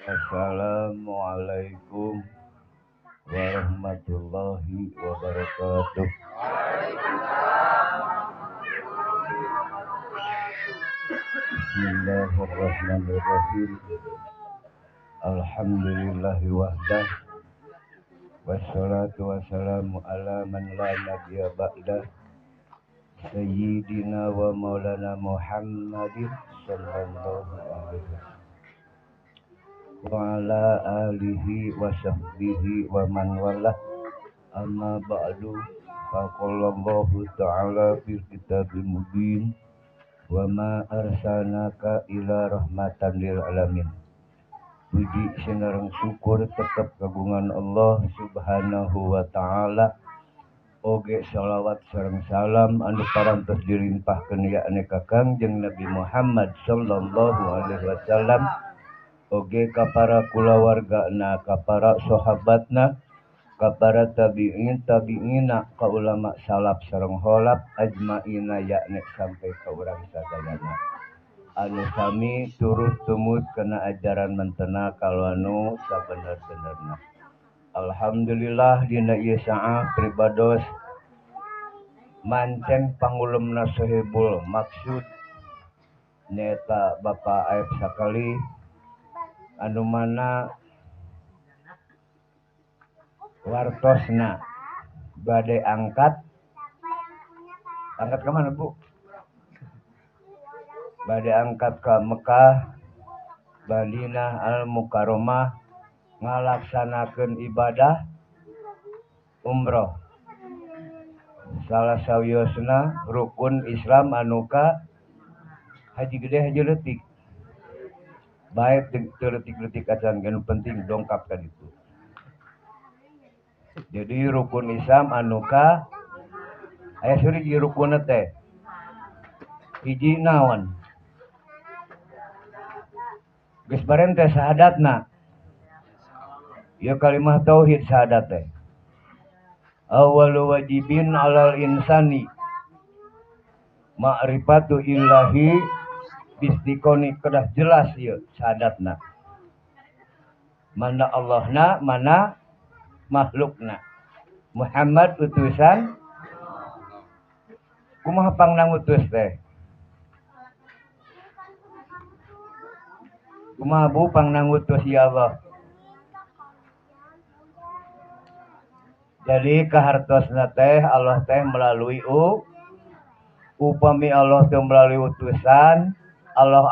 Assalamualaikum warahmatullahi wabarakatuh. Bismillahirrahmanirrahim. Alhamdulillahi wahdah. Wassalatu wassalamu ala man la nabiyya ba'dah. Sayyidina wa maulana Muhammadin sallallahu alaihi wasallam. Wa ala alihi wa sahbihi wa man walah. Amma ba'du. Faqalallahu ta'ala fil kitabil mubin. Wa ma arsalnaka ila rahmatan lil alamin. Puji sinareng syukur tetap kagungan Allah subhanahu wa ta'ala. Oge salawat sareng salam anu parantos dilimpahkeun yakni ka Kangjeng Nabi Muhammad sallallahu alaihi wasallam. Oge ka para kulawargana, ka para sahabatna, ka para tabi'ina, ka ulama salaf sareng kholaf ajmaina yakni sampai ka urang sadayana. Anu sami turut tumut kana ajaran mentena kalanu sabener-benerna. Alhamdulillah dina ieu saah pribados mancen pangulumna sahibul maksud neta Bapak Aep sakali anu mana wartosna bade angkat ke mana Bu? Bade angkat ke Mekah Madinah Al-Mukarramah ngalaksanakeun ibadah umroh. Salah sawiosna rukun Islam anu ka haji gede haji leutik. Baik leutik-leutik acan anu penting dongkap ka ditu. Jadi rukun Islam anu ka aya suri di rukunna teh. Hiji naon? Geus baren teh sahadatna. Ya kalimah tauhid sahadat teh. Awwalu wajibin 'alal insani ma'rifatu illahi bistikoni kedah jelas ieu sahadatna. Mana Allahna, mana makhlukna. Muhammad utusan kumaha pangna ngutus teh? Kumaha Bu pangna ngutus ya Allah? Jadi kahartosna teh Allah teh melalui upami Allah teh melalui utusan Allah